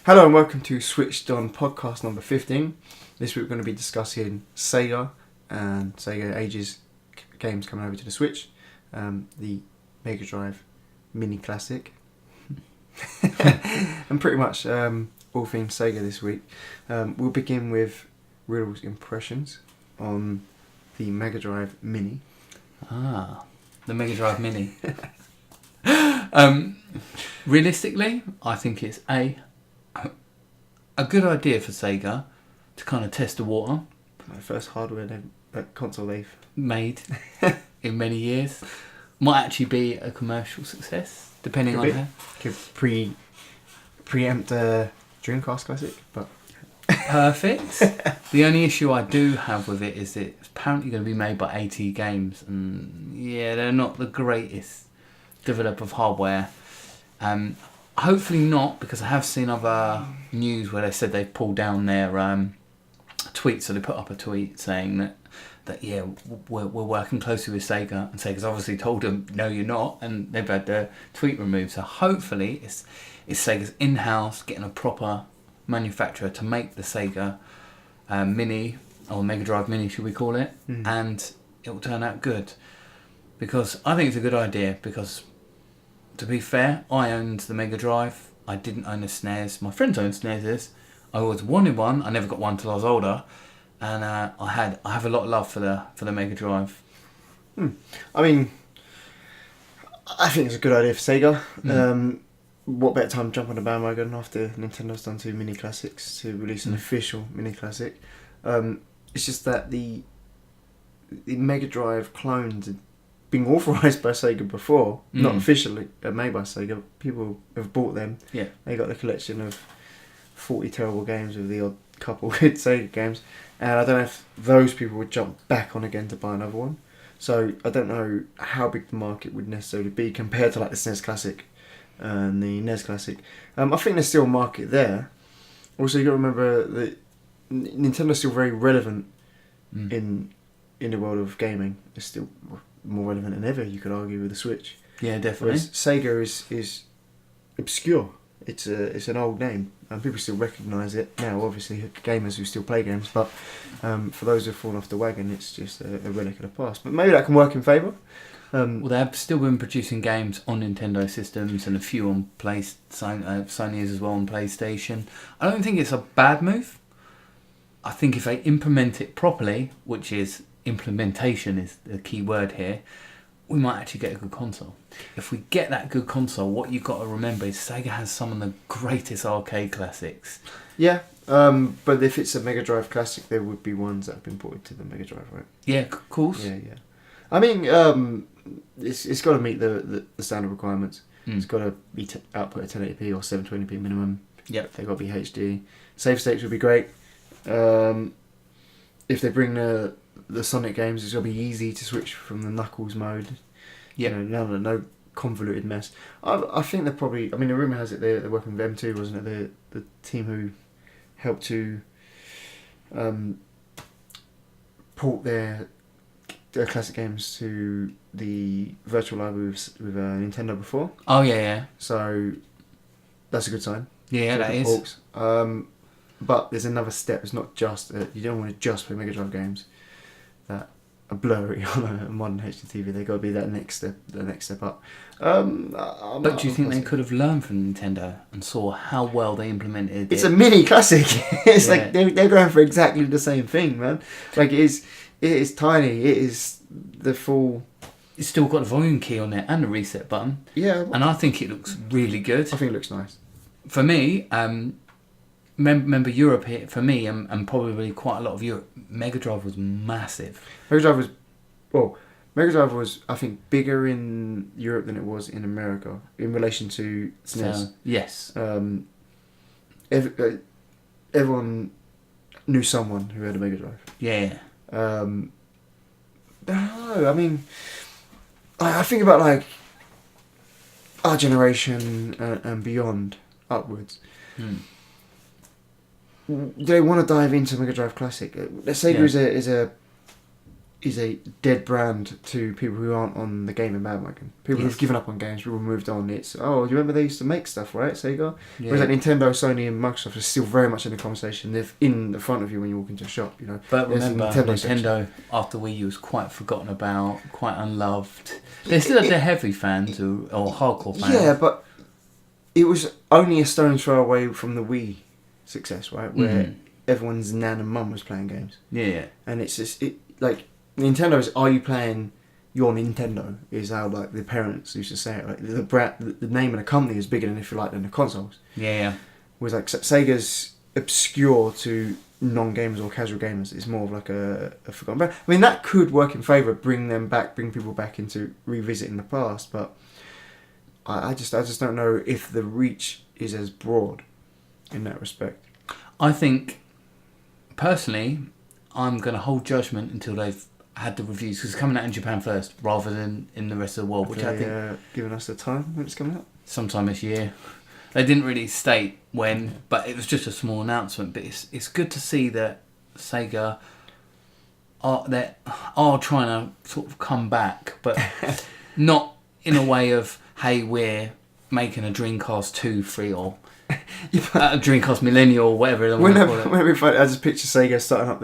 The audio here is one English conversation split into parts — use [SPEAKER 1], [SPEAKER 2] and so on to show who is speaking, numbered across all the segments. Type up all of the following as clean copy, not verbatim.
[SPEAKER 1] Hello and welcome to Switched On podcast number 15. This week we're going to be discussing Sega and Sega Ages games coming over to the Switch. The Mega Drive Mini Classic. And pretty much all things Sega this week. We'll begin with Riddle's impressions on the Mega Drive Mini.
[SPEAKER 2] The Mega Drive Mini. Realistically, I think it's a good idea for Sega to kind of test the water.
[SPEAKER 1] My first hardware console they've
[SPEAKER 2] made in many years. Might actually be a commercial success, depending on how.
[SPEAKER 1] Could preempt Dreamcast Classic, but
[SPEAKER 2] perfect. The only issue I do have with it is it's apparently going to be made by AT Games, and yeah, they're not the greatest developer of hardware. Hopefully not, because I have seen other news where they said they've pulled down their tweets. So they put up a tweet saying that yeah, we're working closely with Sega, and Sega's obviously told them no, you're not, and they've had the tweet removed. So hopefully it's Sega's in-house getting a proper manufacturer to make the Sega Mini, or Mega Drive Mini should we call it, and it will turn out good, because I think it's a good idea. Because to be fair, I owned the Mega Drive. I didn't own a SNES. My friends owned SNESes. I always wanted one. I never got one till I was older, and I have a lot of love for the Mega Drive.
[SPEAKER 1] I mean, I think it's a good idea for Sega. What better time to jump on the bandwagon after Nintendo's done 2 mini classics to release an official mini classic? It's just that the Mega Drive clones had been authorised by Sega before, not officially made by Sega. People have bought them.
[SPEAKER 2] Yeah,
[SPEAKER 1] they got the collection of 40 terrible games with the odd couple good Sega games, and I don't know if those people would jump back on again to buy another one. So I don't know how big the market would necessarily be compared to like the SNES Classic and the NES Classic. I think there's still a market there. Also, you got to remember that Nintendo's still very relevant in the world of gaming. It's still more relevant than ever, you could argue, with the Switch.
[SPEAKER 2] Yeah, definitely.
[SPEAKER 1] Whereas Sega is obscure. It's an old name, and people still recognise it now. Obviously, gamers who still play games, but for those who've fallen off the wagon, it's just a relic of the past. But maybe that can work in favour.
[SPEAKER 2] Well, they've still been producing games on Nintendo systems, and a few on Sony's as well on PlayStation. I don't think it's a bad move. I think if they implement it properly, which is implementation is the key word here, we might actually get a good console. If we get that good console, what you've got to remember is Sega has some of the greatest arcade classics.
[SPEAKER 1] Yeah, but if it's a Mega Drive Classic, there would be ones that have been ported to the Mega Drive, right?
[SPEAKER 2] Yeah, of course.
[SPEAKER 1] Yeah. I mean, it's got to meet the standard requirements. It's got to be output at 1080p or 720p minimum.
[SPEAKER 2] Yep.
[SPEAKER 1] They've got to be HD. Save states would be great. If they bring the Sonic games, it's going to be easy to switch from the Knuckles mode.
[SPEAKER 2] Yeah.
[SPEAKER 1] No convoluted mess. I think they're probably... I mean, the rumour has it they're working with M2, wasn't it? The team who helped to port their classic games to the virtual library with Nintendo before.
[SPEAKER 2] Oh, yeah.
[SPEAKER 1] So that's a good sign.
[SPEAKER 2] Yeah, that is.
[SPEAKER 1] But there's another step. It's not just... you don't want to just play Mega Drive games that are blurry on a modern HD TV. They've got to be that next step up.
[SPEAKER 2] But do you think they could have learned from Nintendo and saw how well they implemented it?
[SPEAKER 1] It's a mini classic. It's like they're going for exactly the same thing, man. Like it is tiny. It is the full...
[SPEAKER 2] It's still got the volume key on it and the reset button.
[SPEAKER 1] Yeah.
[SPEAKER 2] And I think it looks really good.
[SPEAKER 1] I think it looks nice.
[SPEAKER 2] For me... Remember Europe here, for me, and probably quite a lot of Europe, Mega Drive was massive.
[SPEAKER 1] Mega Drive was, I think, bigger in Europe than it was in America in relation to SNES.
[SPEAKER 2] So, yes.
[SPEAKER 1] Everyone knew someone who had a Mega Drive.
[SPEAKER 2] Yeah.
[SPEAKER 1] No, I mean, I think about like our generation and beyond upwards. Do they want to dive into Mega Drive Classic? Sega is is a dead brand to people who aren't on the gaming bandwagon. People who've given up on games, people who moved on. It's, oh, do you remember they used to make stuff, right, Sega?
[SPEAKER 2] Yeah.
[SPEAKER 1] Whereas like Nintendo, Sony and Microsoft are still very much in the conversation. They're in the front of you when you walk into a shop, you know.
[SPEAKER 2] But
[SPEAKER 1] There's a
[SPEAKER 2] remember, Nintendo
[SPEAKER 1] section.
[SPEAKER 2] after Wii U was quite forgotten about, quite unloved. They still had their heavy fans or hardcore fans.
[SPEAKER 1] Yeah, but it was only a stone's throw away from the Wii success, right? Where everyone's nan and mum was playing games.
[SPEAKER 2] Yeah.
[SPEAKER 1] And it's just, like, Nintendo's, are you playing your Nintendo? Is how, like, the parents used to say it. Like, the name of the company is bigger than, if you like, than the consoles.
[SPEAKER 2] Yeah.
[SPEAKER 1] Whereas, like, Sega's obscure to non-gamers or casual gamers. It's more of like a forgotten brand. I mean, that could work in favour, bring people back into revisiting the past, but I just don't know if the reach is as broad in that respect.
[SPEAKER 2] I think, personally, I'm going to hold judgment until they've had the reviews, because it's coming out in Japan first rather than in the rest of the world, which I think
[SPEAKER 1] giving us the time when it's coming out
[SPEAKER 2] sometime this year. They didn't really state when, but it was just a small announcement. But it's good to see that Sega are trying to sort of come back, but not in a way of, hey, we're making a Dreamcast 2, 3 or a Dreamcast Millennial or whatever they want to call it.
[SPEAKER 1] Whenever I just picture Sega starting up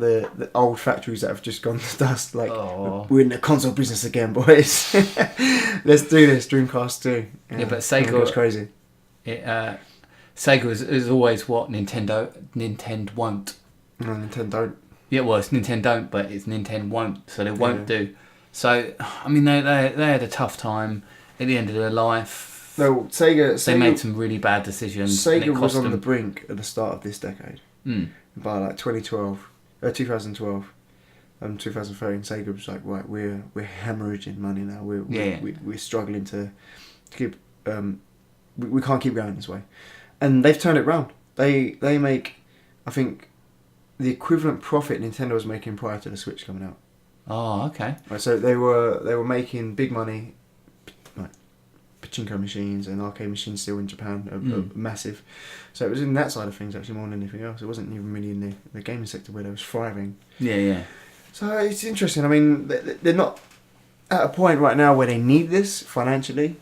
[SPEAKER 1] the old factories that have just gone to dust. Like, we're in the console business again, boys. Let's do this, Dreamcast 2.
[SPEAKER 2] Yeah, but Sega
[SPEAKER 1] goes crazy.
[SPEAKER 2] Sega is always what Nintendo won't.
[SPEAKER 1] No, Nintendo don't.
[SPEAKER 2] Yeah, well, it's Nintendo don't, but it's Nintendo won't, so they won't do. So, I mean, they had a tough time at the end of their life.
[SPEAKER 1] No, Sega
[SPEAKER 2] they made some really bad decisions.
[SPEAKER 1] Sega was on the brink at the start of this decade. By like 2012, 2013, Sega was like, right, we're hemorrhaging money now. We're struggling to keep. We can't keep going this way, and they've turned it around. They make, I think, the equivalent profit Nintendo was making prior to the Switch coming out.
[SPEAKER 2] Oh, okay.
[SPEAKER 1] Right, so they were making big money, like pachinko machines and arcade machines still in Japan are massive. So it was in that side of things actually more than anything else. It wasn't even really in the gaming sector where they was thriving.
[SPEAKER 2] Yeah.
[SPEAKER 1] So it's interesting. I mean, they're not at a point right now where they need this financially.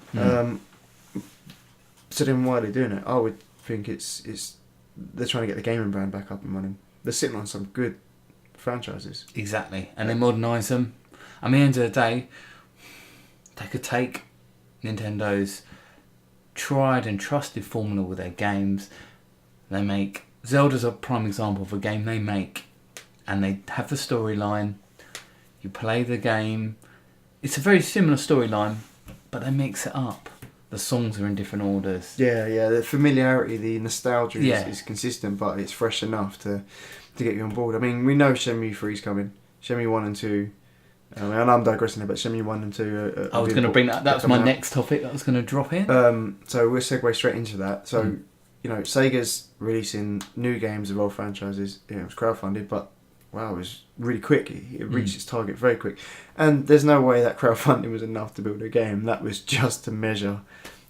[SPEAKER 1] So then why are they doing it? I would think it's they're trying to get the gaming brand back up and running. They're sitting on some good franchises.
[SPEAKER 2] Exactly. And they modernise them. I mean, at the end of the day, they could take Nintendo's tried and trusted formula with their games. They make Zelda's a prime example of a game they make, and they have the storyline. You play the game. It's a very similar storyline, but they mix it up. The songs are in different orders.
[SPEAKER 1] Yeah. The familiarity, the nostalgia is consistent, but it's fresh enough to get you on board. I mean, we know Shenmue 3's coming. Shenmue 1 and 2. I mean, I'm digressing here, but Shenmue 1 and 2
[SPEAKER 2] I was going to bring that. That was my next topic I was going to drop in.
[SPEAKER 1] So we'll segue straight into that. So, you know, Sega's releasing new games of old franchises. You know, it was crowdfunded, but wow, it was really quick. It reached its target very quick. And there's no way that crowdfunding was enough to build a game. That was just to measure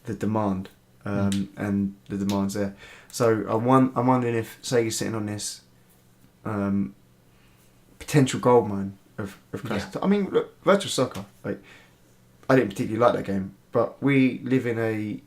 [SPEAKER 1] the demand. And the demand's there. So I'm wondering if Sega's sitting on this potential goldmine of classic. I mean, look, Virtual Soccer, like, I didn't particularly like that game, but we live in a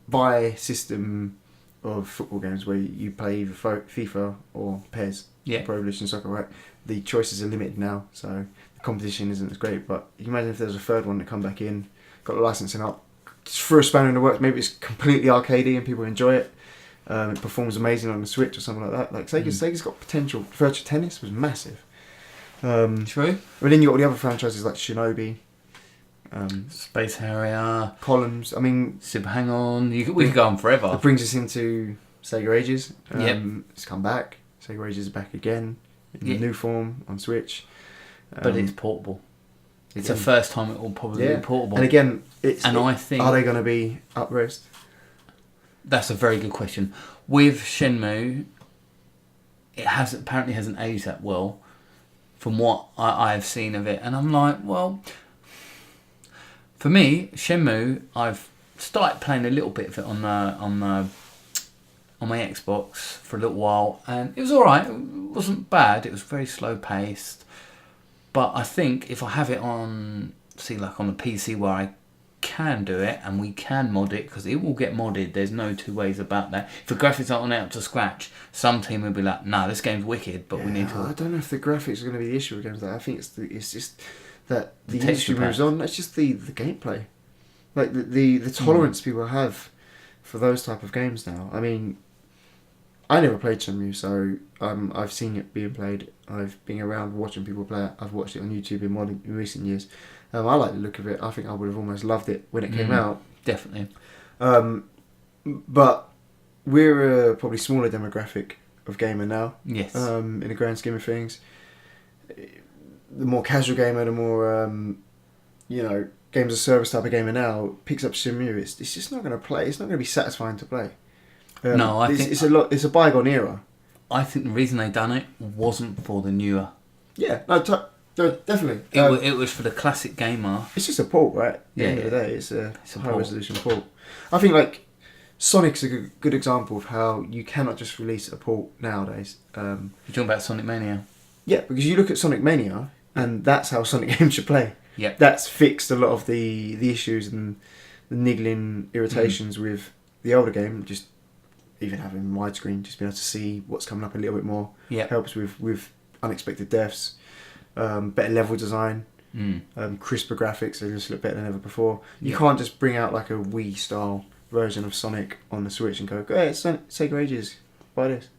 [SPEAKER 1] buy system of football games where you play either FIFA or PES, Pro Evolution Soccer, right? The choices are limited now, so the competition isn't as great, but you can imagine if there was a third one to come back in, got the licensing up, just threw a spanner in the works, maybe it's completely arcadey and people enjoy it. It performs amazing on the Switch or something like that. Like Sega's got potential. Virtua Tennis was massive.
[SPEAKER 2] True.
[SPEAKER 1] But then you got all the other franchises like Shinobi,
[SPEAKER 2] Space Harrier,
[SPEAKER 1] Columns. I mean,
[SPEAKER 2] Super Hang On. We could go on forever.
[SPEAKER 1] It brings us into Sega Ages. It's come back. Sega Ages is back again in a new form on Switch.
[SPEAKER 2] But it's portable. It's the first time it will probably be portable.
[SPEAKER 1] And again,
[SPEAKER 2] I think,
[SPEAKER 1] are they going to be up-res?
[SPEAKER 2] That's a very good question. With Shenmue, it apparently hasn't aged that well from what I have seen of it. And I'm like, well, for me, Shenmue, I've started playing a little bit of it on the on my Xbox for a little while, and it was alright. It wasn't bad. It was very slow paced. But I think if I have it on, like on the PC where I can do it and we can mod it, because it will get modded. There's no two ways about that. If the graphics aren't up to scratch, some team will be like, "Nah, this game's wicked," but we need to.
[SPEAKER 1] I don't know if the graphics are going to be the issue with games like that. I think it's just that the industry moves on. That's just the gameplay, like the tolerance people have for those type of games now. I mean, I never played Shenmue, so I've seen it being played. I've been around watching people play it. I've watched it on YouTube in recent years. I like the look of it. I think I would have almost loved it when it came out.
[SPEAKER 2] Definitely.
[SPEAKER 1] But we're a probably smaller demographic of gamer now.
[SPEAKER 2] Yes.
[SPEAKER 1] In the grand scheme of things, the more casual gamer, the more games of service type of gamer now picks up Shenmue. It's just not going to play. It's not going to be satisfying to play.
[SPEAKER 2] No, I think
[SPEAKER 1] it's a bygone era.
[SPEAKER 2] I think the reason they done it wasn't for the newer.
[SPEAKER 1] Yeah, no, definitely.
[SPEAKER 2] It was for the classic gamer.
[SPEAKER 1] It's just a port, right? At the end of the day, it's a high resolution port. I think like Sonic's a good example of how you cannot just release a port nowadays.
[SPEAKER 2] You're talking about Sonic Mania.
[SPEAKER 1] Yeah, because you look at Sonic Mania, and that's how Sonic games should play.
[SPEAKER 2] Yeah,
[SPEAKER 1] that's fixed a lot of the issues and the niggling irritations with the older game. Just even having widescreen, just being able to see what's coming up a little bit more.
[SPEAKER 2] Yeah,
[SPEAKER 1] helps with unexpected deaths. Better level design, crisper graphics. They just look better than ever before. You can't just bring out like a Wii style version of Sonic on the Switch and go, "Hey, it's Sega Ages, buy this."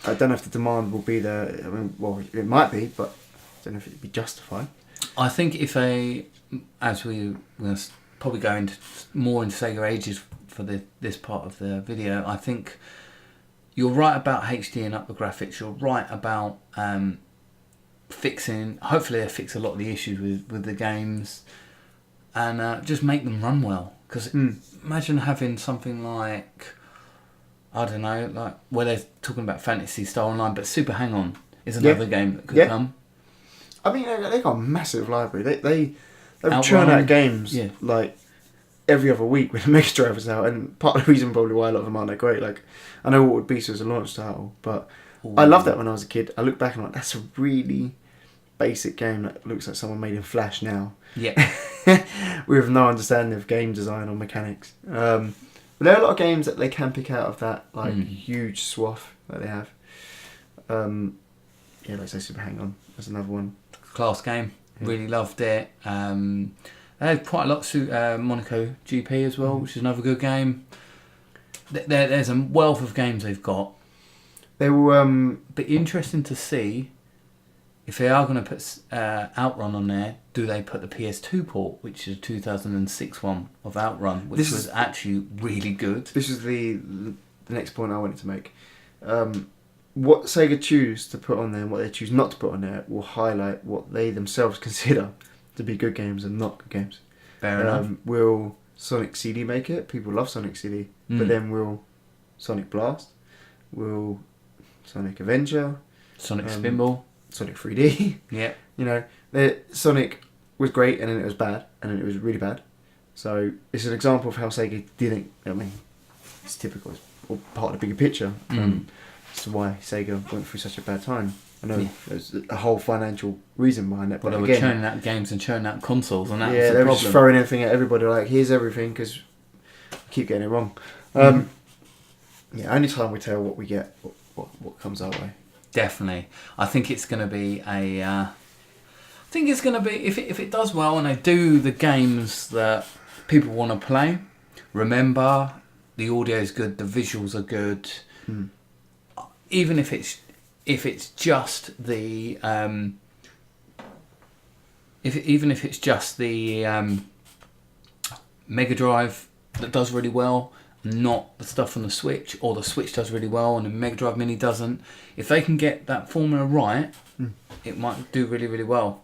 [SPEAKER 1] I don't know if the demand will be there. I mean, well, it might be, but I don't know if it'd be justified.
[SPEAKER 2] I think if as we're probably go into more into Sega Ages for this part of the video, I think you're right about HD and up the graphics. You're right about fixing. Hopefully, they fix a lot of the issues with the games, and just make them run well. Because imagine having something like, I don't know, like where they're talking about Fantasy Star Online, but Super Hang On is another game that could come.
[SPEAKER 1] I mean, they got a massive library. They churn out games like every other week when the Mega Drive is out, and part of the reason probably why a lot of them aren't that great. Like, I know what would be so as a launch title, but I loved that when I was a kid. I look back and I'm like, that's a really basic game that looks like someone made in Flash now.
[SPEAKER 2] Yeah.
[SPEAKER 1] With no understanding of game design or mechanics. But there are a lot of games that they can pick out of that huge swath that they have. Like say Super Hang On. That's another one.
[SPEAKER 2] Class game. Really loved it. They had quite a lot of Monaco GP as well, which is another good game. There's a wealth of games they've got.
[SPEAKER 1] They will
[SPEAKER 2] be interesting to see if they are going to put Outrun on there. Do they put the PS2 port, which is a 2006 one of Outrun, which was actually really good.
[SPEAKER 1] This is the next point I wanted to make. What Sega choose to put on there and what they choose not to put on there will highlight what they themselves consider to be good games and not good games.
[SPEAKER 2] Fair enough.
[SPEAKER 1] Will Sonic CD make it? People love Sonic CD. But then will Sonic Blast? Will Sonic Avenger?
[SPEAKER 2] Sonic Spinball?
[SPEAKER 1] Sonic 3D?
[SPEAKER 2] Yeah.
[SPEAKER 1] You know, Sonic was great and then it was bad and then it was really bad. So it's an example of how Sega didn't... I mean, it's typical. It's all part of the bigger picture. That's why Sega went through such a bad time. I know there's a whole financial reason behind it.
[SPEAKER 2] Well, they were churning out games and churning out consoles, and that was the
[SPEAKER 1] they
[SPEAKER 2] problem.
[SPEAKER 1] were just throwing everything at everybody. Like, here's everything, because we keep getting it wrong. Only time we tell what we get, what comes our way.
[SPEAKER 2] Definitely, I think it's going to be if it does well and they do the games that people want to play. Remember, the audio is good, the visuals are good. Even if it's just the Mega Drive that does really well, not the stuff on the Switch, or the Switch does really well and the Mega Drive Mini doesn't. If they can get that formula right, it might do really, really well.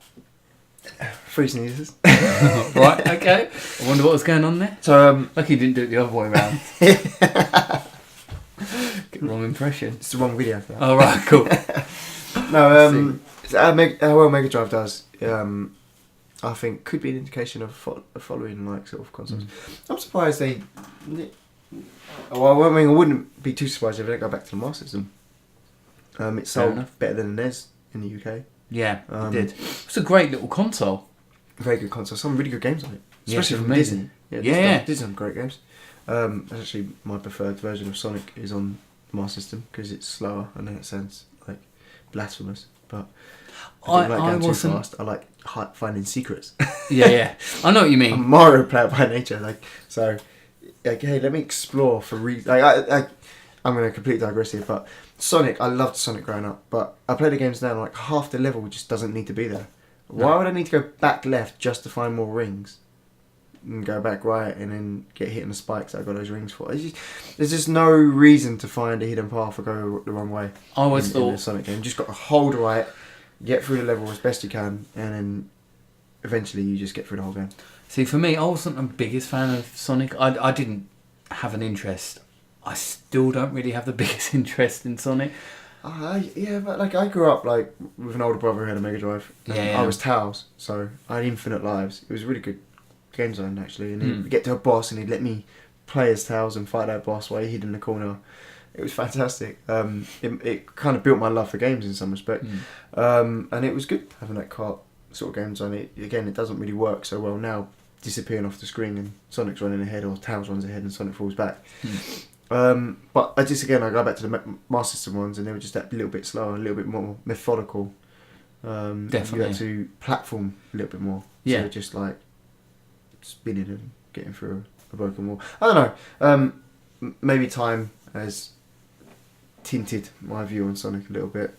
[SPEAKER 1] 3 sneezes.
[SPEAKER 2] Right, okay. I wonder what was going on there.
[SPEAKER 1] So,
[SPEAKER 2] lucky you didn't do it the other way around. Get the wrong impression.
[SPEAKER 1] It's the wrong video for that.
[SPEAKER 2] Oh, right, cool.
[SPEAKER 1] No, how well Mega Drive does, I think, could be an indication of following like sort of consoles. I'm surprised they Well, I mean, I wouldn't be too surprised if they don't go back to the Master System. It sold
[SPEAKER 2] enough.
[SPEAKER 1] better than the NES in the UK.
[SPEAKER 2] Yeah, it did. It's a great little console.
[SPEAKER 1] Very good console. Some really good games on it,
[SPEAKER 2] Yeah,
[SPEAKER 1] especially
[SPEAKER 2] it's
[SPEAKER 1] from
[SPEAKER 2] amazing.
[SPEAKER 1] Disney.
[SPEAKER 2] Yeah.
[SPEAKER 1] Disney have great games. Actually, my preferred version of Sonic is on the Master System because it's slower. I know it sounds like blasphemous, but I don't like going too fast. I like finding secrets.
[SPEAKER 2] Yeah. I know what you
[SPEAKER 1] I'm
[SPEAKER 2] mean.
[SPEAKER 1] a Mario player by nature, hey, let me explore for reasons. I'm going to completely digress here, but Sonic, I loved Sonic growing up, but I play the games now and like half the level just doesn't need to be there. Why would I need to go back left just to find more rings? And go back right and then get hit in the spikes that I got those rings for. There's just no reason to find a hidden path or go the wrong way.
[SPEAKER 2] I always
[SPEAKER 1] in
[SPEAKER 2] thought
[SPEAKER 1] a Sonic game. You just got to hold right, get through the level as best you can, and then eventually you just get through the whole game.
[SPEAKER 2] See, for me, I wasn't the biggest fan of Sonic. I didn't have an interest. I still don't really have the biggest interest in Sonic.
[SPEAKER 1] But like I grew up like with an older brother who had a Mega Drive. I was Tails, so I had infinite lives. It was a really good game zone actually, and he'd get to a boss and he'd let me play as Tails and fight that boss while he hid in the corner. It was fantastic. It kind of built my love for games in some respect, and it was good having that cart sort of game zone. It doesn't really work so well now, disappearing off the screen and Sonic's running ahead or Tails runs ahead and Sonic falls back. But I go back to the Master System ones and they were just that little bit slower, a little bit more methodical.
[SPEAKER 2] Definitely.
[SPEAKER 1] You had to platform a little bit more.
[SPEAKER 2] Yeah.
[SPEAKER 1] So just like spinning and getting through a broken wall. I don't know. Maybe time has tinted my view on Sonic a little bit.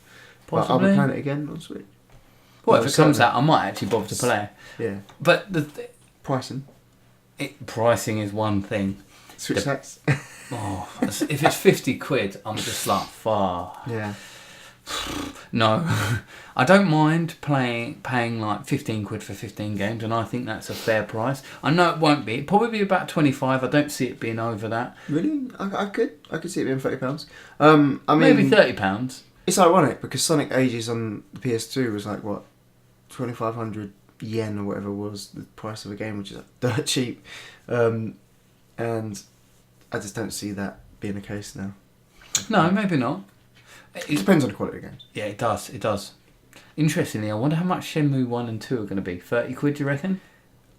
[SPEAKER 1] Possibly. But I'll be playing it again on Switch.
[SPEAKER 2] Well, if it comes out, I might actually bother to play.
[SPEAKER 1] Yeah.
[SPEAKER 2] But
[SPEAKER 1] pricing.
[SPEAKER 2] Pricing is one thing.
[SPEAKER 1] Switch tax.
[SPEAKER 2] If it's 50 quid, I'm just like, far.
[SPEAKER 1] Yeah.
[SPEAKER 2] No, I don't mind paying like 15 quid for 15 games, and I think that's a fair price. I know it won't be. It'll probably be about 25. I don't see it being over that.
[SPEAKER 1] Really? I could see it being £30. I mean,
[SPEAKER 2] maybe £30.
[SPEAKER 1] It's ironic because Sonic Ages on the PS2 was like what, 2,500 yen or whatever was the price of a game, which is dirt cheap, and I just don't see that being the case now.
[SPEAKER 2] No, maybe not.
[SPEAKER 1] It depends on the quality of games.
[SPEAKER 2] Yeah, it does. Interestingly, I wonder how much Shenmue 1 and 2 are going to be. 30 quid, do you reckon?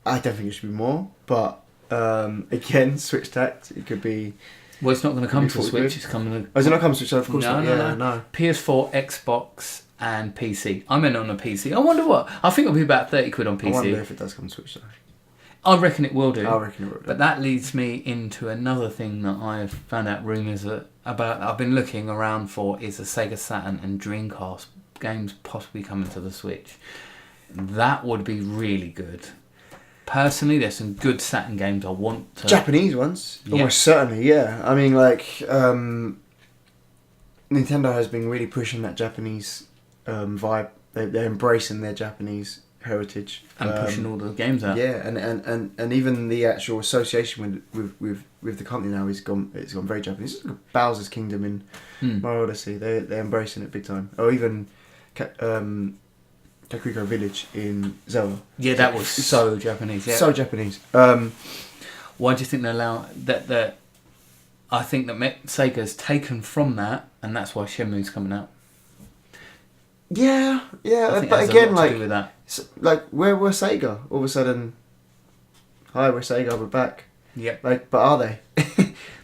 [SPEAKER 1] I don't think it should be more, but again, Switch tax, it could be...
[SPEAKER 2] Well, it's not going to come to Switch, it's coming to...
[SPEAKER 1] Oh, is it not coming to Switch? Of course not. No.
[SPEAKER 2] PS4, Xbox and PC. I meant on a PC. I wonder what... I think it'll be about 30 quid on PC.
[SPEAKER 1] I wonder if it does come to Switch though.
[SPEAKER 2] I reckon it will do.
[SPEAKER 1] But
[SPEAKER 2] that leads me into another thing that I've found out rumours about. I've been looking around for is a Sega Saturn and Dreamcast games possibly coming to the Switch. That would be really good. Personally, there's some good Saturn games I want to...
[SPEAKER 1] Japanese ones? Yeah. Almost certainly, yeah. I mean, like, Nintendo has been really pushing that Japanese vibe. They're embracing their Japanese heritage
[SPEAKER 2] and pushing all the games out.
[SPEAKER 1] Yeah, and even the actual association with the company now it's gone very Japanese. It's like Bowser's Kingdom in Mario Odyssey. They're embracing it big time. Or even Kakariko Village in Zelda.
[SPEAKER 2] Yeah, that was so Japanese. Yeah.
[SPEAKER 1] So Japanese.
[SPEAKER 2] Why do you think they allow that? I think that Sega's taken from that, and that's why Shenmue's coming out.
[SPEAKER 1] Yeah, but again, like where were Sega? All of a sudden, hi, we're Sega, we're back.
[SPEAKER 2] Yep.
[SPEAKER 1] Like, but are they?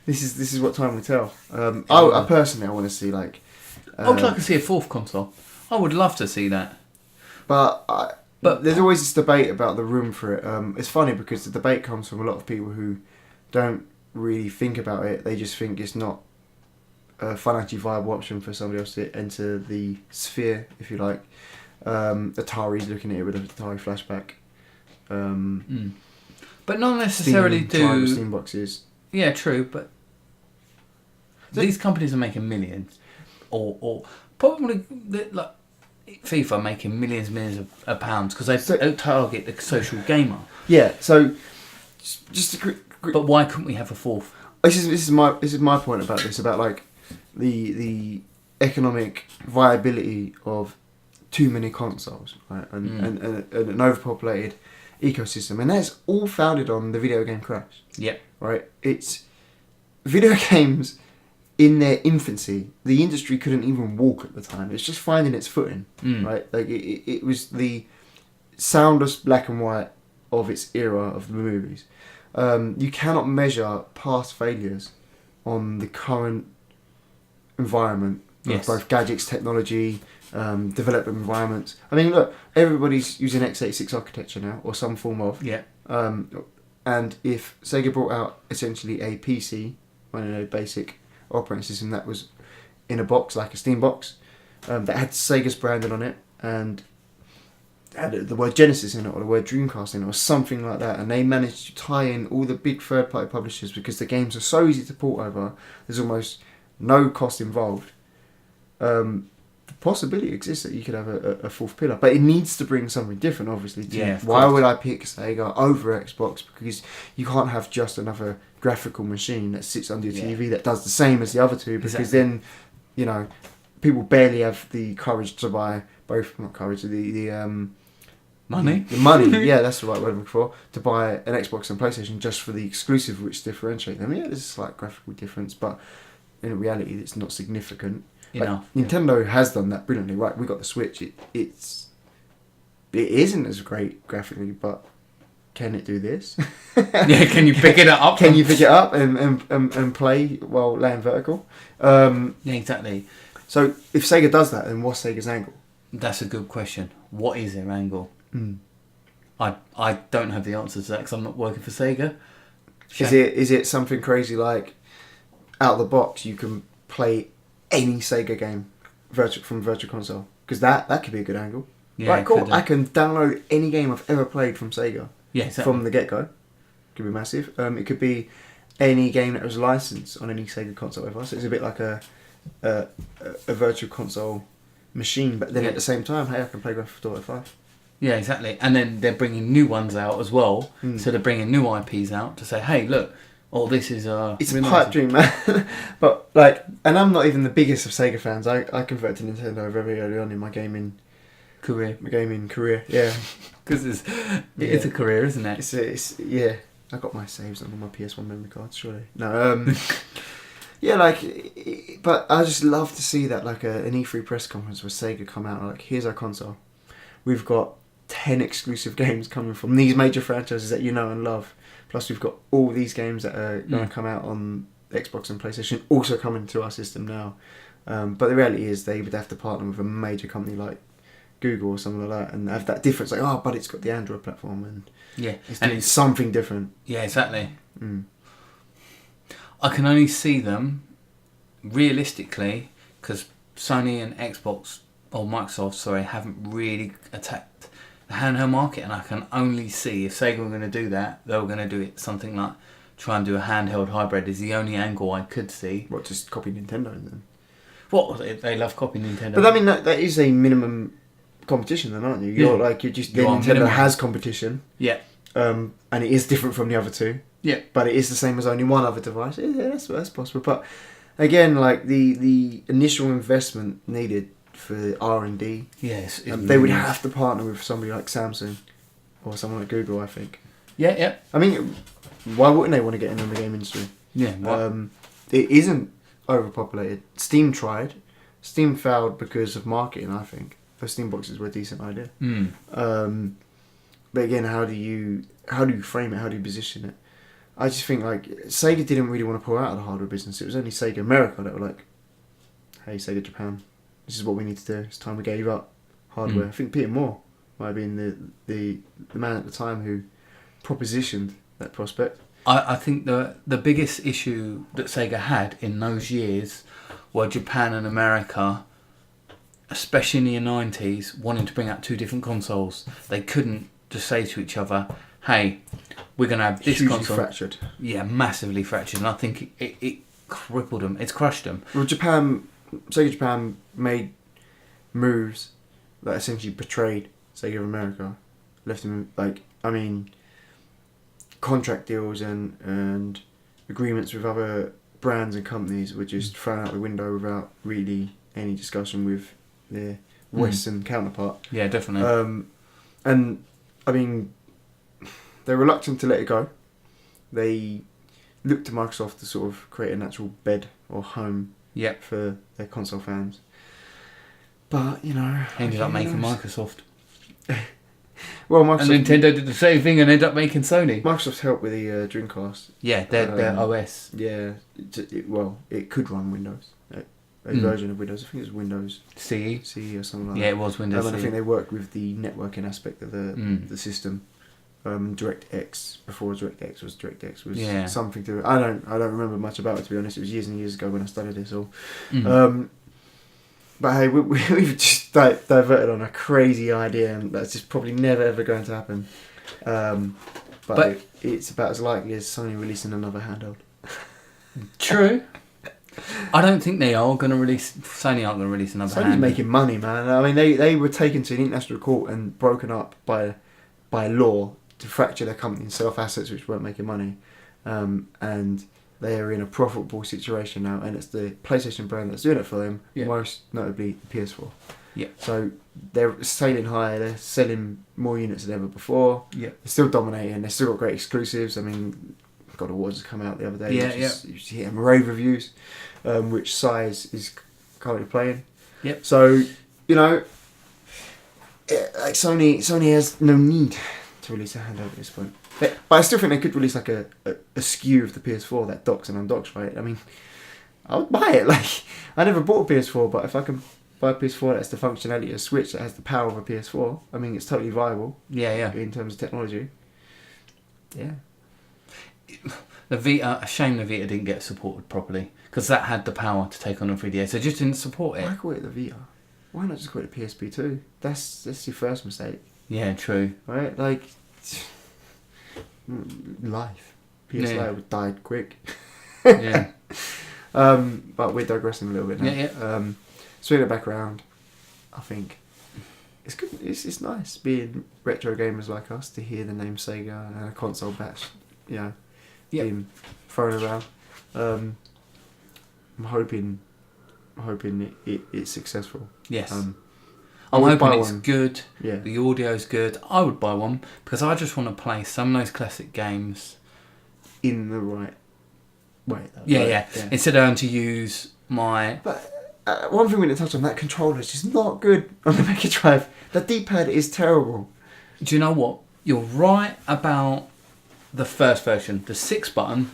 [SPEAKER 1] This is what time will tell. I personally, I want to see like.
[SPEAKER 2] I would like to see a fourth console. I would love to see that.
[SPEAKER 1] But there's always this debate about the room for it. It's funny because the debate comes from a lot of people who don't really think about it. They just think it's not a financially viable option for somebody else to enter the sphere, if you like. Atari's looking at it with an Atari flashback.
[SPEAKER 2] But not necessarily
[SPEAKER 1] Steam boxes.
[SPEAKER 2] Yeah, true, but these companies are making millions. Or probably like FIFA making millions of pounds because they target the social gamer.
[SPEAKER 1] Yeah, so just a quick...
[SPEAKER 2] But why couldn't we have a fourth?
[SPEAKER 1] This is my point about this, about like the economic viability of too many consoles, right? And an overpopulated ecosystem, and that's all founded on the video game crash.
[SPEAKER 2] Yeah.
[SPEAKER 1] Right. It's video games in their infancy, the industry couldn't even walk at the time. It's just finding its footing, right? Like it was the soundless black and white of its era of the movies. You cannot measure past failures on the current environment of both gadgets, technology, development environments. I mean, look, everybody's using x86 architecture now, or some form of.
[SPEAKER 2] Yeah.
[SPEAKER 1] And if Sega brought out essentially a PC, basic operating system that was in a box, like a Steam box, that had Sega's branded on it, and had the word Genesis in it, or the word Dreamcast in it, or something like that, and they managed to tie in all the big third-party publishers because the games are so easy to port over, there's almost no cost involved. The possibility exists that you could have a fourth pillar, but it needs to bring something different, obviously. Why would I pick Sega over Xbox? Because you can't have just another graphical machine that sits under your TV that does the same as the other two, because then, people barely have the courage to buy both. Not courage, the
[SPEAKER 2] money.
[SPEAKER 1] The money, yeah, that's the right word I'm looking for. To buy an Xbox and PlayStation just for the exclusive, which differentiate them. Yeah, there's a slight graphical difference, but in reality, it's not significant. Nintendo has done that brilliantly. Right, we got the Switch. It isn't as great graphically, but can it do this?
[SPEAKER 2] Yeah, can you pick it up?
[SPEAKER 1] Can you pick it up and play while laying vertical?
[SPEAKER 2] Yeah, exactly.
[SPEAKER 1] So if Sega does that, then what's Sega's angle?
[SPEAKER 2] That's a good question. What is their angle? I don't have the answer to that because I'm not working for Sega.
[SPEAKER 1] Is it something crazy like out of the box you can play any Sega game from Virtual Console? Because that could be a good angle. Yeah, right, cool. I can download any game I've ever played from Sega.
[SPEAKER 2] Yeah, exactly.
[SPEAKER 1] From the get-go. Could be massive. It could be any game that was licensed on any Sega console ever. So it's a bit like a Virtual Console machine, but then at the same time, hey, I can play Grand Theft Auto 5.
[SPEAKER 2] Yeah, exactly. And then they're bringing new ones out as well. So they're bringing new IPs out to say, hey, look, this is
[SPEAKER 1] it's a pipe dream, man. But and I'm not even the biggest of Sega fans. I converted to Nintendo very early on in my gaming career. Yeah, because
[SPEAKER 2] it's a career, isn't it?
[SPEAKER 1] It's I got my saves on my PS1 memory cards, surely. No, yeah, but I just love to see that, an E3 press conference where Sega come out here's our console. We've got 10 exclusive games coming from these major franchises that you know and love. Plus, we've got all these games that are going to come out on Xbox and PlayStation also coming to our system now. But the reality is they would have to partner with a major company like Google or something like that and have that difference. But it's got the Android platform and it's doing something different.
[SPEAKER 2] Yeah, exactly. I can only see them realistically because Sony and Xbox or Microsoft, haven't really attacked the handheld market, and I can only see if Sega were going to do that, they were going to do it something like try and do a handheld hybrid. Is the only angle I could see.
[SPEAKER 1] What, just copy Nintendo then?
[SPEAKER 2] What, they love copying Nintendo?
[SPEAKER 1] But I mean that is a minimum competition, then, aren't you? Nintendo has competition.
[SPEAKER 2] Yeah.
[SPEAKER 1] And it is different from the other two.
[SPEAKER 2] Yeah.
[SPEAKER 1] But it is the same as only one other device. Yeah, that's possible. But again, the initial investment needed for R&D.
[SPEAKER 2] Yes.
[SPEAKER 1] They would have to partner with somebody like Samsung or someone like Google, I think.
[SPEAKER 2] Yeah.
[SPEAKER 1] I mean, why wouldn't they want to get in on the game industry?
[SPEAKER 2] Yeah.
[SPEAKER 1] It isn't overpopulated. Steam tried. Steam failed because of marketing, I think. Those Steam boxes were a decent idea. But again, how do you frame it? How do you position it? I just think Sega didn't really want to pull out of the hardware business. It was only Sega America that were like, "Hey, Sega Japan, this is what we need to do. It's time we gave up hardware." I think Peter Moore might have been the man at the time who propositioned that prospect.
[SPEAKER 2] I think the biggest issue that Sega had in those years were Japan and America, especially in the 90s, wanting to bring out two different consoles. They couldn't just say to each other, hey, we're going to have this
[SPEAKER 1] hugely
[SPEAKER 2] console.
[SPEAKER 1] Fractured.
[SPEAKER 2] Yeah, massively fractured. And I think it crippled them. It's crushed them.
[SPEAKER 1] Well, Sega Japan made moves that essentially betrayed Sega of America. Left them, contract deals and agreements with other brands and companies were just thrown out the window without really any discussion with their Western counterpart.
[SPEAKER 2] Yeah, definitely.
[SPEAKER 1] And I mean, they're reluctant to let it go. They looked to Microsoft to sort of create a natural bed or home
[SPEAKER 2] Yep.
[SPEAKER 1] for their console fans. But, you know...
[SPEAKER 2] Ended up making
[SPEAKER 1] knows?
[SPEAKER 2] Microsoft.
[SPEAKER 1] Well,
[SPEAKER 2] And
[SPEAKER 1] Microsoft...
[SPEAKER 2] Nintendo did the same thing and ended up making Sony.
[SPEAKER 1] Microsoft's helped with the Dreamcast.
[SPEAKER 2] Yeah, their OS.
[SPEAKER 1] Yeah, it could run Windows. A version of Windows. I think it was Windows
[SPEAKER 2] CE.
[SPEAKER 1] or something like
[SPEAKER 2] Yeah,
[SPEAKER 1] that.
[SPEAKER 2] it was Windows
[SPEAKER 1] And I
[SPEAKER 2] CE.
[SPEAKER 1] think they worked with the networking aspect of the system. DirectX before DirectX was
[SPEAKER 2] Yeah.
[SPEAKER 1] something to. I don't remember much about it, to be honest. It was years and years ago when I studied this all. But hey, we've just diverted on a crazy idea, and that's just probably never ever going to happen. But it's about as likely as Sony releasing another handheld.
[SPEAKER 2] True. I don't think they are going to release. Sony aren't going to release another.
[SPEAKER 1] Sony's making money, man. I mean, they were taken to an international court and broken up by law to fracture their company and sell off assets which weren't making money, and they are in a profitable situation now. And it's the PlayStation brand that's doing it for them.
[SPEAKER 2] Yeah.
[SPEAKER 1] Most notably the PS4.
[SPEAKER 2] Yeah.
[SPEAKER 1] So they're sailing higher. They're selling more units than ever before.
[SPEAKER 2] Yeah.
[SPEAKER 1] They're still dominating. They've still got great exclusives. I mean, God of War has come out the other day.
[SPEAKER 2] Yeah,
[SPEAKER 1] You see him rave reviews, which Size is currently playing.
[SPEAKER 2] Yep.
[SPEAKER 1] So, you know, like Sony has no need to release a handheld at this point. But I still think they could release like a SKU of the PS4 that docks and undocks, right? I mean, I would buy it. Like, I never bought a PS4, but if I can buy a PS4 that has the functionality of a Switch, that has the power of a PS4, I mean, it's totally viable.
[SPEAKER 2] Yeah.
[SPEAKER 1] In terms of technology. Yeah.
[SPEAKER 2] The Vita, a shame the Vita didn't get supported properly, because that had the power to take on a 3DS. They just didn't support it.
[SPEAKER 1] Why call it the Vita? Why not just call it the PSP 2? That's your first mistake,
[SPEAKER 2] Yeah, true.
[SPEAKER 1] right? Like, life. PS
[SPEAKER 2] Yeah.
[SPEAKER 1] Live died quick.
[SPEAKER 2] Yeah.
[SPEAKER 1] But we're digressing a little bit now.
[SPEAKER 2] Yeah.
[SPEAKER 1] Swing it back around. I think it's good. It's nice being retro gamers like us to hear the name Sega and a console batch, being thrown around. I'm hoping it's successful.
[SPEAKER 2] Yes.
[SPEAKER 1] I'm
[SPEAKER 2] hoping it's good.
[SPEAKER 1] Yeah.
[SPEAKER 2] The audio's good. I would buy one because I just want to play some of those classic games
[SPEAKER 1] In the right way. Though.
[SPEAKER 2] Yeah. Instead of having to use my...
[SPEAKER 1] But one thing we didn't touch on, that controller is just not good on the Mega Drive. The D-pad is terrible.
[SPEAKER 2] Do you know what? You're right about the first version. The 6 button,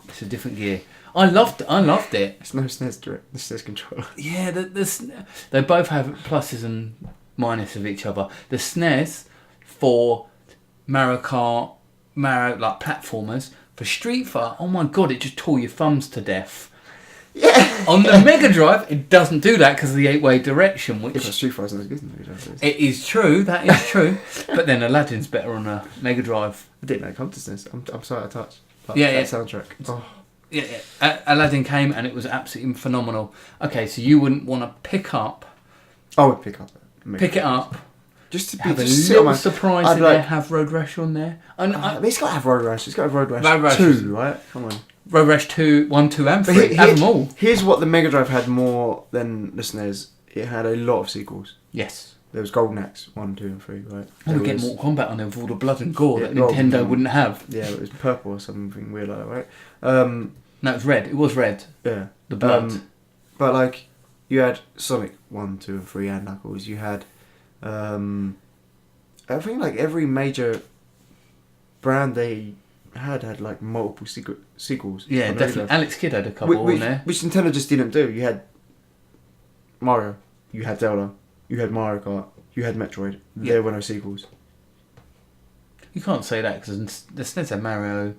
[SPEAKER 2] it's a different gear. I loved it.
[SPEAKER 1] It's no SNES direct. The SNES controller.
[SPEAKER 2] Yeah, they both have pluses and minuses of each other. The SNES for Mario Kart, like platformers. For Street Fighter, oh my god, it just tore your thumbs to death.
[SPEAKER 1] Yeah.
[SPEAKER 2] On the Mega Drive, it doesn't do that because of the 8-way direction, which...
[SPEAKER 1] If a Street Fighter's not as good as the Mega Drive.
[SPEAKER 2] It is true, that is true. But then Aladdin's better on a Mega Drive.
[SPEAKER 1] I didn't know it come to SNES. I'm sorry I touched.
[SPEAKER 2] Yeah.
[SPEAKER 1] That soundtrack. Oh.
[SPEAKER 2] Yeah. Aladdin came and it was absolutely phenomenal. Okay, so you wouldn't want to pick
[SPEAKER 1] I would pick up.
[SPEAKER 2] it up,
[SPEAKER 1] Just to be
[SPEAKER 2] have a
[SPEAKER 1] just sit
[SPEAKER 2] little
[SPEAKER 1] on my...
[SPEAKER 2] surprise
[SPEAKER 1] I'd
[SPEAKER 2] that
[SPEAKER 1] like-
[SPEAKER 2] they have Road Rash on there. And
[SPEAKER 1] I mean, it's got to have Road Rash. It's got to have Road Rash,
[SPEAKER 2] Road Rash
[SPEAKER 1] 2,
[SPEAKER 2] is-
[SPEAKER 1] right? Come on.
[SPEAKER 2] Road Rash 2, 1, 2 and
[SPEAKER 1] But
[SPEAKER 2] 3, have them all.
[SPEAKER 1] Here's what the Mega Drive had more than the SNES. It had a lot of sequels.
[SPEAKER 2] Yes.
[SPEAKER 1] There was Golden Axe 1, 2 and 3, right?
[SPEAKER 2] And we
[SPEAKER 1] There
[SPEAKER 2] get
[SPEAKER 1] was-
[SPEAKER 2] Mortal Kombat on there with all the blood and gore
[SPEAKER 1] Yeah,
[SPEAKER 2] that Nintendo
[SPEAKER 1] well,
[SPEAKER 2] wouldn't have.
[SPEAKER 1] Yeah, it was purple or something weird like that, right?
[SPEAKER 2] No, it was red. It was red.
[SPEAKER 1] Yeah.
[SPEAKER 2] The blood.
[SPEAKER 1] But like, you had Sonic 1, 2 and 3 and Knuckles. You had, I think like every major brand they had like multiple sequels.
[SPEAKER 2] Yeah,
[SPEAKER 1] on the
[SPEAKER 2] definitely.
[SPEAKER 1] Mega Drive.
[SPEAKER 2] Alex Kidd had a couple on there.
[SPEAKER 1] Which Nintendo just didn't do. You had Mario, you had Zelda, you had Mario Kart, you had Metroid.
[SPEAKER 2] Yeah.
[SPEAKER 1] There were no sequels.
[SPEAKER 2] You can't say that because the SNES had Mario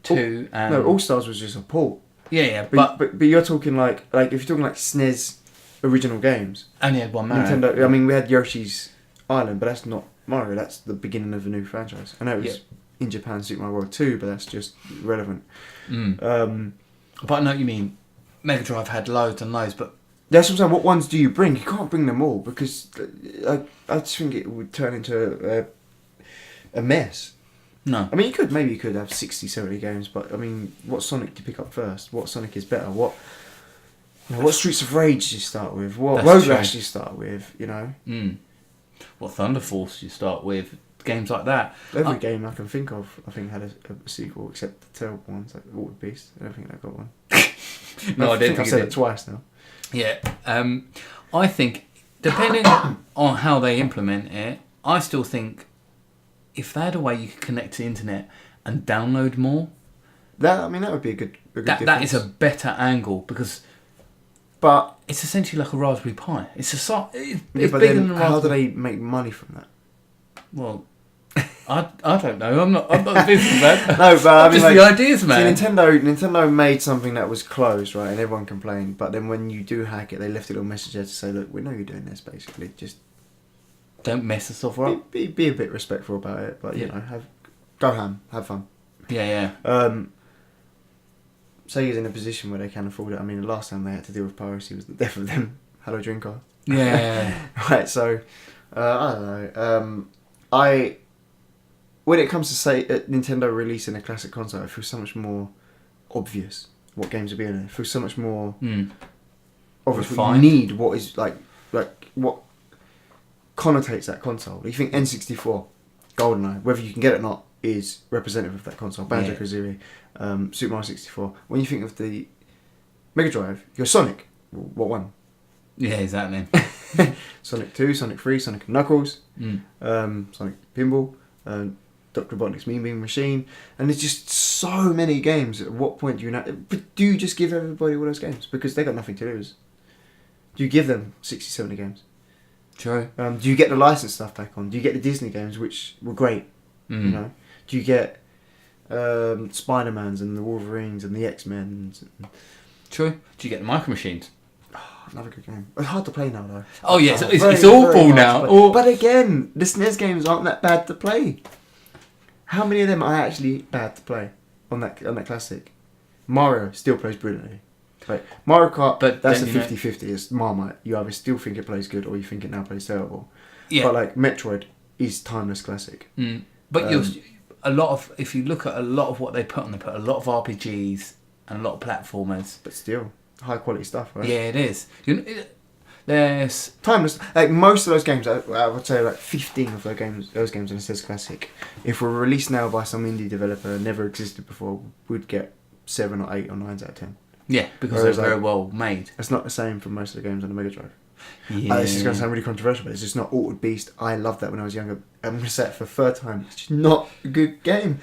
[SPEAKER 2] 2 and...
[SPEAKER 1] No, All Stars was just a port.
[SPEAKER 2] Yeah,
[SPEAKER 1] But you're talking like if you're talking like SNES original games.
[SPEAKER 2] only had one Mario.
[SPEAKER 1] Nintendo. I mean, we had Yoshi's Island, but that's not Mario. That's the beginning of a new franchise. I know it was in Japan Super Mario World 2, but that's just irrelevant.
[SPEAKER 2] But I know what you mean. Mega Drive had loads and loads, but...
[SPEAKER 1] That's what I'm saying. What ones do you bring? You can't bring them all because I just think it would turn into a mess.
[SPEAKER 2] No.
[SPEAKER 1] I mean, maybe you could have 60, 70 games, but I mean, what Sonic do you pick up first? What Sonic is better? What Streets of Rage do you start with? What
[SPEAKER 2] That's
[SPEAKER 1] Road
[SPEAKER 2] true.
[SPEAKER 1] Rash do you start with? You know?
[SPEAKER 2] What Thunder Force you start with? games like that.
[SPEAKER 1] Every game I can think of, I think had a sequel, except the terrible ones like Water Beast. I don't think that got one.
[SPEAKER 2] No, I didn't
[SPEAKER 1] I've said it twice now.
[SPEAKER 2] Yeah, I think depending on how they implement it, I still think if they had a way you could connect to the internet and download more,
[SPEAKER 1] that would be a good
[SPEAKER 2] that is a better angle because.
[SPEAKER 1] But
[SPEAKER 2] it's essentially like a Raspberry Pi. It's
[SPEAKER 1] but
[SPEAKER 2] bigger
[SPEAKER 1] then
[SPEAKER 2] than a Raspberry.
[SPEAKER 1] how do they make money from that?
[SPEAKER 2] Well, I don't know. I'm not a businessman.
[SPEAKER 1] No, but I mean,
[SPEAKER 2] just the ideas, man.
[SPEAKER 1] See, Nintendo made something that was closed, right, and everyone complained. But then when you do hack it, they left a little message there to say, "Look, we know you're doing this. Basically, just
[SPEAKER 2] don't mess the software up.
[SPEAKER 1] Be a bit respectful about it. But you know, go ham, have fun."
[SPEAKER 2] Yeah.
[SPEAKER 1] Sega's in a position where they can afford it. I mean, the last time they had to deal with piracy was the death of them. Hello, Dreamcast.
[SPEAKER 2] Yeah.
[SPEAKER 1] Right. So, I don't know. When it comes to say Nintendo releasing a classic console, it feels so much more obvious what games will be in it. It feels so much more obvious. What you need, what is like what connotates that console. You think N64, GoldenEye, whether you can get it or not, is representative of that console. Banjo-Kazooie, Super Mario 64. When you think of the Mega Drive, you're Sonic. What one?
[SPEAKER 2] Yeah, exactly.
[SPEAKER 1] Sonic 2, Sonic 3, Sonic and Knuckles, Sonic Pinball, Dr. Robotnik's Mean Bean Machine, and there's just so many games. At what point do you but do you just give everybody all those games? Because they got nothing to lose. Do you give them 60, 70 games?
[SPEAKER 2] True.
[SPEAKER 1] Do you get the licensed stuff back on? Do you get the Disney games, which were great? You know? Do you get Spider-Mans and the Wolverines and the X-Men?
[SPEAKER 2] True. Do you get the Micro Machines?
[SPEAKER 1] Oh, another good game. It's hard to play now, though.
[SPEAKER 2] Oh, yeah. It's awful now.
[SPEAKER 1] But again, the SNES games aren't that bad to play. How many of them are actually bad to play on that classic? Mario still plays brilliantly. Like Mario Kart, but that's a 50-50. It's Marmite. You either still think it plays good or you think it now plays terrible. Yeah. But like Metroid is timeless classic.
[SPEAKER 2] But if you look at a lot of what they put a lot of RPGs and a lot of platformers.
[SPEAKER 1] But still, high quality stuff, right?
[SPEAKER 2] Yeah, it is. There's
[SPEAKER 1] timeless. Like most of those games, I would say like 15 of those games in a SNES classic, if were released now by some indie developer, never existed before, would get 7 or 8 or 9 out of 10.
[SPEAKER 2] Yeah, because they're very well made.
[SPEAKER 1] It's not the same for most of the games on the Mega Drive.
[SPEAKER 2] Yeah.
[SPEAKER 1] This is going to sound really controversial, but it's just not Altered Beast. I loved that when I was younger. I'm going to say it for the third time. It's just not a good game.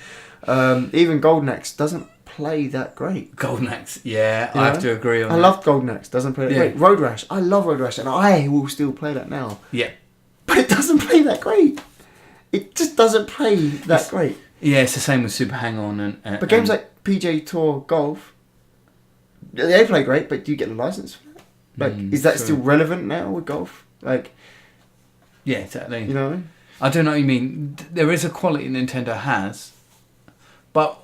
[SPEAKER 1] Even Golden Axe doesn't play that great.
[SPEAKER 2] Golden Axe, yeah, I have to agree on that.
[SPEAKER 1] I loved Golden Axe. Doesn't play that great. Road Rash, I love Road Rash, and I will still play that now.
[SPEAKER 2] Yeah.
[SPEAKER 1] But it doesn't play that great. It just doesn't play that great.
[SPEAKER 2] Yeah, it's the same with Super Hang-On.
[SPEAKER 1] But games like PGA Tour Golf, they play great, but do you get the license for that? Like, is that still relevant now with golf? Like,
[SPEAKER 2] yeah, exactly.
[SPEAKER 1] You know what I mean?
[SPEAKER 2] I don't know what you mean. There is a quality Nintendo has, but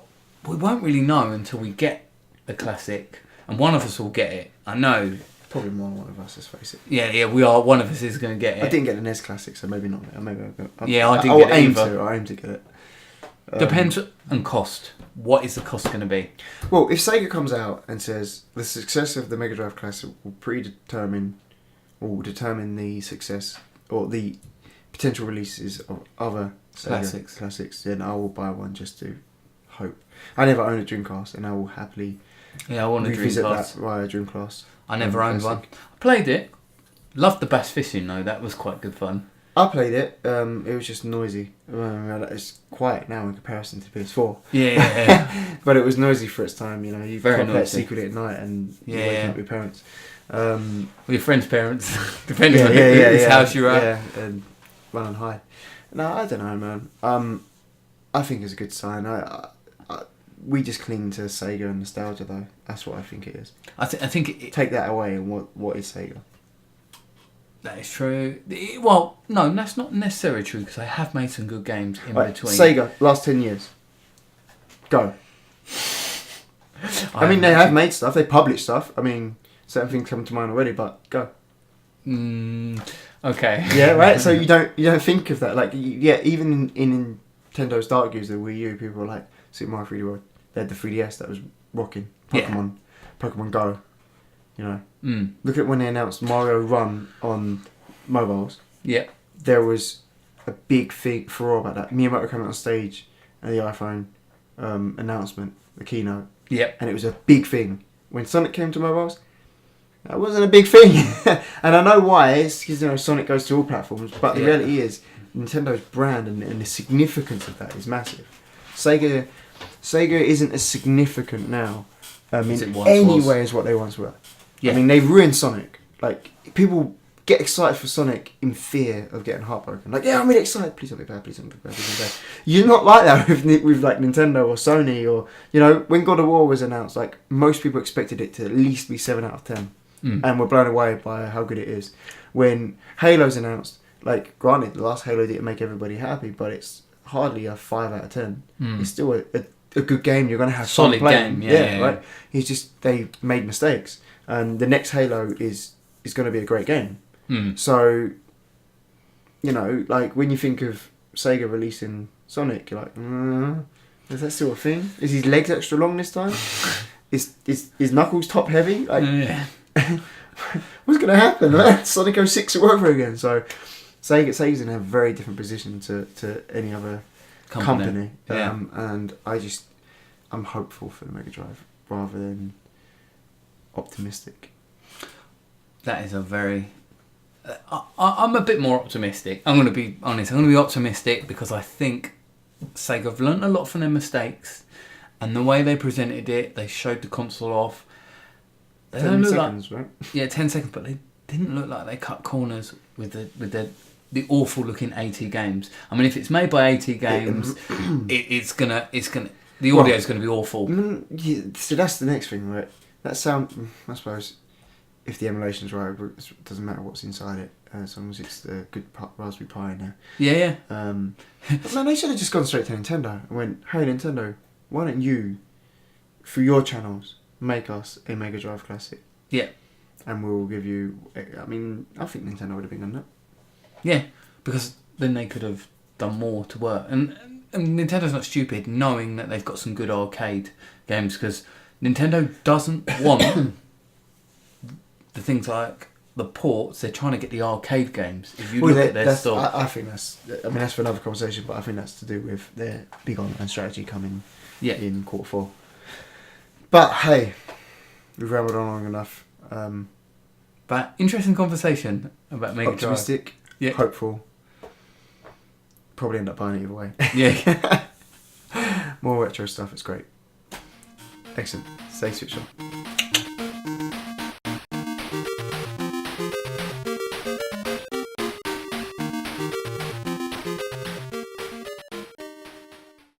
[SPEAKER 2] we won't really know until we get the classic, and one of us will get it. I know.
[SPEAKER 1] Probably more than one of us, let's face it.
[SPEAKER 2] Yeah, we are. One of us is going to get it.
[SPEAKER 1] I didn't get the NES Classic, so maybe not. Maybe
[SPEAKER 2] I didn't get it either.
[SPEAKER 1] I aim to get it.
[SPEAKER 2] Depends on cost. What is the cost going to be?
[SPEAKER 1] Well, if Sega comes out and says the success of the Mega Drive Classic will determine the success or the potential releases of other Sega classics, then I will buy one just to hope. I never owned a Dreamcast, and I will happily
[SPEAKER 2] I want a
[SPEAKER 1] revisit
[SPEAKER 2] Dreamcast.
[SPEAKER 1] that via Dreamcast.
[SPEAKER 2] I never owned one. I played it. Loved the bass fishing though. That was quite good fun.
[SPEAKER 1] I played it. It was just noisy. It's quiet now in comparison to PS4.
[SPEAKER 2] Yeah.
[SPEAKER 1] But it was noisy for its time. You know, you
[SPEAKER 2] very
[SPEAKER 1] play that secretly at night and you wake up with your parents.
[SPEAKER 2] With your friends' parents, depending on whose house you're at.
[SPEAKER 1] Yeah, and run and hide. No, I don't know, man. I think it's a good sign. We just cling to Sega and nostalgia, though. That's what I think it is.
[SPEAKER 2] I think
[SPEAKER 1] take that away, and what is Sega?
[SPEAKER 2] That is true. Well, no, that's not necessarily true because they have made some good games in between.
[SPEAKER 1] Sega, last 10 years. Go. I mean, they have made stuff. They published stuff. I mean, certain things come to mind already, but go.
[SPEAKER 2] Okay.
[SPEAKER 1] Yeah, right. So you don't think of that. Like, even in Nintendo's dark years, the Wii U, people were like Super Mario 3D World. They had the 3DS that was rocking. Pokemon Go. You know, look at when they announced Mario Run on mobiles.
[SPEAKER 2] Yeah,
[SPEAKER 1] there was a big thing furore about that. Miyamoto coming on stage at the iPhone announcement, the keynote.
[SPEAKER 2] Yep.
[SPEAKER 1] And it was a big thing. When Sonic came to mobiles, that wasn't a big thing. And I know why. It's because Sonic goes to all platforms. But the reality is, Nintendo's brand and the significance of that is massive. Sega isn't as significant now in any way as what they once were. Yeah. I mean, they've ruined Sonic. Like, people get excited for Sonic in fear of getting heartbroken. Like, yeah, I'm really excited. Please don't be bad. Please don't be bad. Please don't be bad. You're not like that with like Nintendo or Sony or when God of War was announced. Like, most people expected it to at least be 7 out of 10, and were blown away by how good it is. When Halo's announced, like, granted, the last Halo didn't make everybody happy, but it's hardly a 5 out of 10. It's still a good game. You're going to have
[SPEAKER 2] solid
[SPEAKER 1] fun playing.
[SPEAKER 2] Game. Yeah.
[SPEAKER 1] Right. It's just they made mistakes, and the next Halo is going to be a great game. So, like when you think of Sega releasing Sonic, you're like, is that still a thing? Is his legs extra long this time? Is Knuckles top heavy? Like, what's going to happen? Man? Sonic 06 all over again. So, Sega's in a very different position to any other company. And I'm hopeful for the Mega Drive rather than optimistic.
[SPEAKER 2] That is a very... I'm a bit more optimistic. I'm going to be honest. I'm going to be optimistic because I think Sega have learnt a lot from their mistakes, and the way they presented it, they showed the console off. They
[SPEAKER 1] 10 seconds, right?
[SPEAKER 2] Yeah, 10 seconds, but they didn't look like they cut corners with the awful looking AT games. I mean, if it's made by AT games, it's gonna the audio's gonna be awful.
[SPEAKER 1] So that's the next thing, right? That sound, I suppose. If the emulation's right, it doesn't matter what's inside it, as long as it's the good Raspberry Pi now.
[SPEAKER 2] Yeah.
[SPEAKER 1] But man, they should have just gone straight to Nintendo and went, "Hey Nintendo, why don't you, for your channels, make us a Mega Drive Classic?"
[SPEAKER 2] Yeah.
[SPEAKER 1] And we'll give you. I mean, I think Nintendo would have been on that.
[SPEAKER 2] Yeah, because then they could have done more to work, and Nintendo's not stupid, knowing that they've got some good arcade games, because Nintendo doesn't want. The things like the ports, they're trying to get the arcade games. If you look at their stuff,
[SPEAKER 1] I think that's for another conversation, but I think that's to do with their big online strategy coming in Q4. But hey, we've rambled on long enough.
[SPEAKER 2] But interesting conversation about Mega Drive.
[SPEAKER 1] Optimistic, hopeful. Probably end up buying it either way.
[SPEAKER 2] Yeah.
[SPEAKER 1] More retro stuff, it's great. Excellent. Stay switched on.